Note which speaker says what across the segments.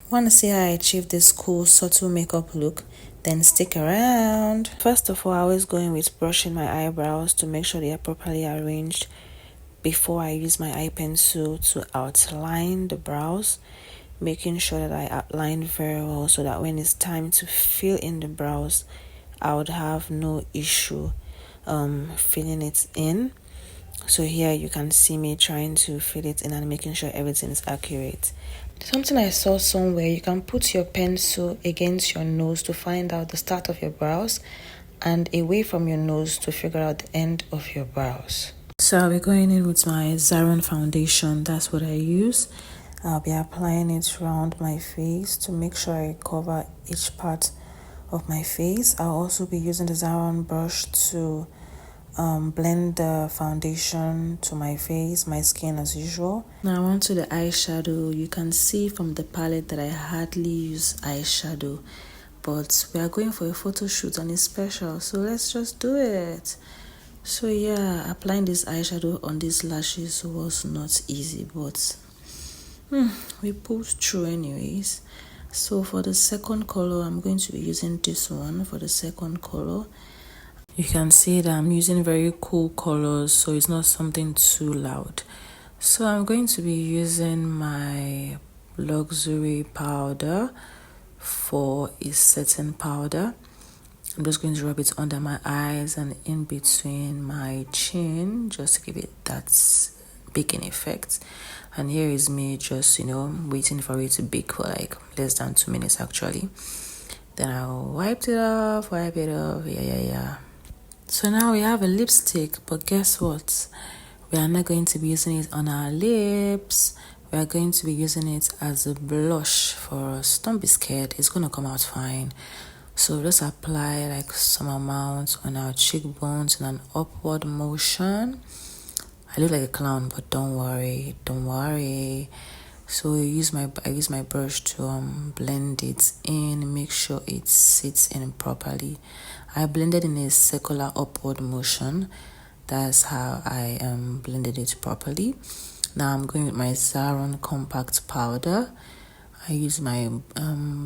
Speaker 1: Want to see how I achieve this cool subtle makeup look? Then stick around. First of all, I always go in with brushing my eyebrows to make sure they are properly arranged before I use my eye pencil to outline the brows, making sure that I outline very well so that when it's time to fill in the brows, I would have no issue filling it in. So here you can see me trying to fill it in and making sure everything is accurate. Something I saw somewhere, you can put your pencil against your nose to find out the start of your brows and away from your nose to figure out the end of your brows. So I'll be going in with my Zaron foundation. That's what I use. I'll be applying it around my face to make sure I cover each part of my face. I'll also be using the Zaron brush to blend the foundation to my face, my skin as usual. Now on to the eyeshadow. You can see from the palette that I hardly use eyeshadow, but we are going for a photo shoot and it's special, so let's just do it. So yeah, applying this eyeshadow on these lashes was not easy, but we pulled through anyways. So for the second color, I'm going to be using this one for the second color. You can see that I'm using very cool colors, so it's not something too loud. So I'm going to be using my luxury powder for a setting powder. I'm just going to rub it under my eyes and in between my chin just to give it that baking effect. And here is me just, waiting for it to bake for like less than 2 minutes actually. Then I'll wipe it off. Yeah. So now we have a lipstick, but guess what? We are not going to be using it on our lips. We are going to be using it as a blush for us. Don't be scared, it's going to come out fine. So just apply like some amount on our cheekbones in an upward motion. I look like a clown, but don't worry. So I use my brush to blend it in, make sure it sits in properly. I blended in a circular upward motion. That's how I blended it properly. Now I'm going with my Zaron compact powder. I use my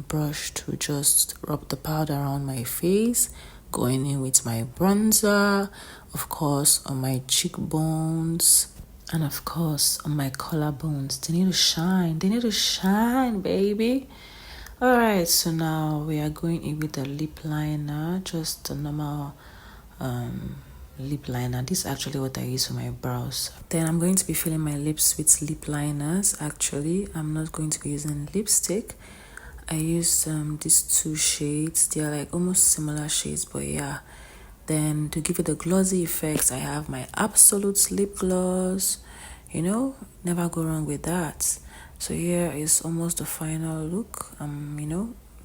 Speaker 1: brush to just rub the powder around my face, going in with my bronzer, of course on my cheekbones, and of course on my collarbones. They need to shine, baby. Alright, so now we are going in with the lip liner, just a normal lip liner. This is actually what I use for my brows. Then I'm going to be filling my lips with lip liners. Actually, I'm not going to be using lipstick. I used these two shades. They are like almost similar shades, but yeah. Then to give it a glossy effect, I have my Absolute lip gloss. Never go wrong with that. So here is almost the final look.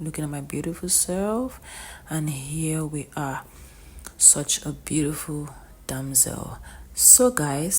Speaker 1: Looking at my beautiful self, and here we are. Such a beautiful damsel. So guys,